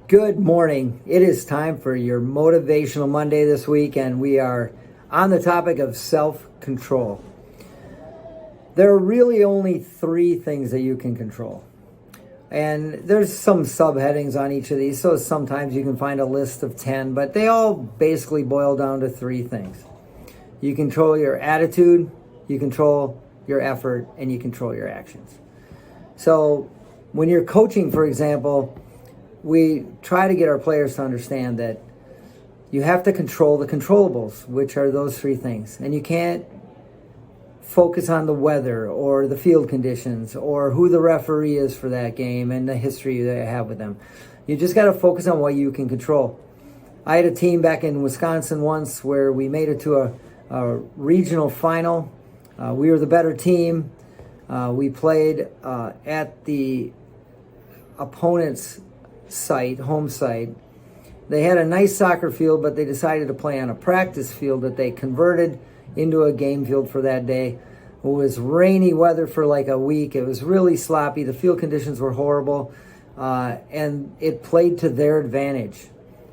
Good morning. It is time for your Motivational Monday this week, and we are on the topic of self-control. There are really only 3 things that you can control. And there's some subheadings on each of these, so sometimes you can find a list of 10, but they all basically boil down to 3 things. You control your attitude, you control your effort, and you control your actions. So when you're coaching, for example, we try to get our players to understand that you have to control the controllables, which are those 3 things. And you can't focus on the weather or the field conditions or who the referee is for that game and the history that you have with them. You just got to focus on what you can control. I had a team back in Wisconsin once where we made it to a regional final. We were the better team. We played at the opponent's home site. They had a nice soccer field, but they decided to play on a practice field that they converted into a game field for that day. It was rainy weather for like a week. It was really sloppy. The field conditions were horrible, and it played to their advantage.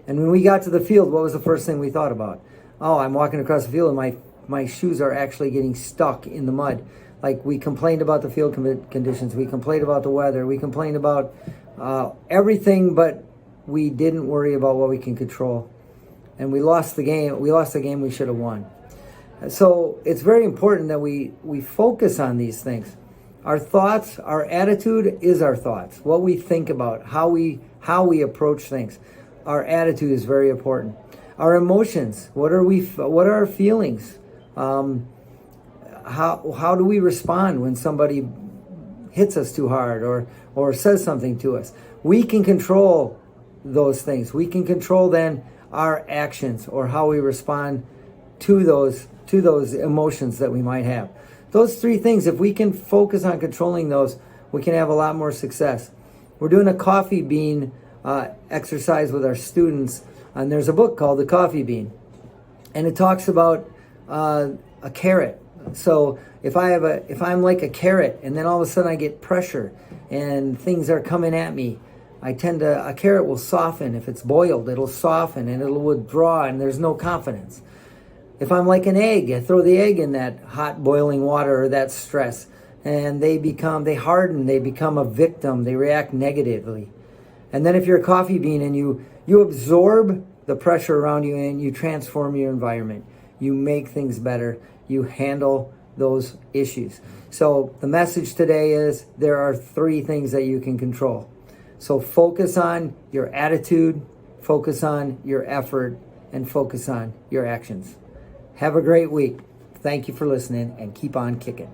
And when we got to the field, what was the first thing we thought about? Oh, I'm walking across the field and my shoes are actually getting stuck in the mud. Like, we complained about the field conditions. We complained about the weather. We complained about everything, but we didn't worry about what we can control. And we lost the game. We lost the game we should have won. So it's very important that we focus on these things. Our thoughts, our attitude is our thoughts. What we think about, how we approach things. Our attitude is very important. Our emotions, what are our feelings? How do we respond when somebody hits us too hard or says something to us? We can control those things. We can control then our actions or how we respond to those emotions that we might have. Those 3 things, if we can focus on controlling those, we can have a lot more success. We're doing a coffee bean exercise with our students, and there's a book called The Coffee Bean, and it talks about a carrot. So if I'm like a carrot, and then all of a sudden I get pressure and things are coming at me, a carrot will soften. If it's boiled, it'll soften and it'll withdraw, and there's no confidence. If I'm like an egg, I throw the egg in that hot boiling water or that stress, and they harden, they become a victim, they react negatively. And then if you're a coffee bean and you absorb the pressure around you and you transform your environment, you make things better, you handle those issues. So the message today is there are 3 things that you can control. So focus on your attitude, focus on your effort, and focus on your actions. Have a great week. Thank you for listening, and keep on kicking.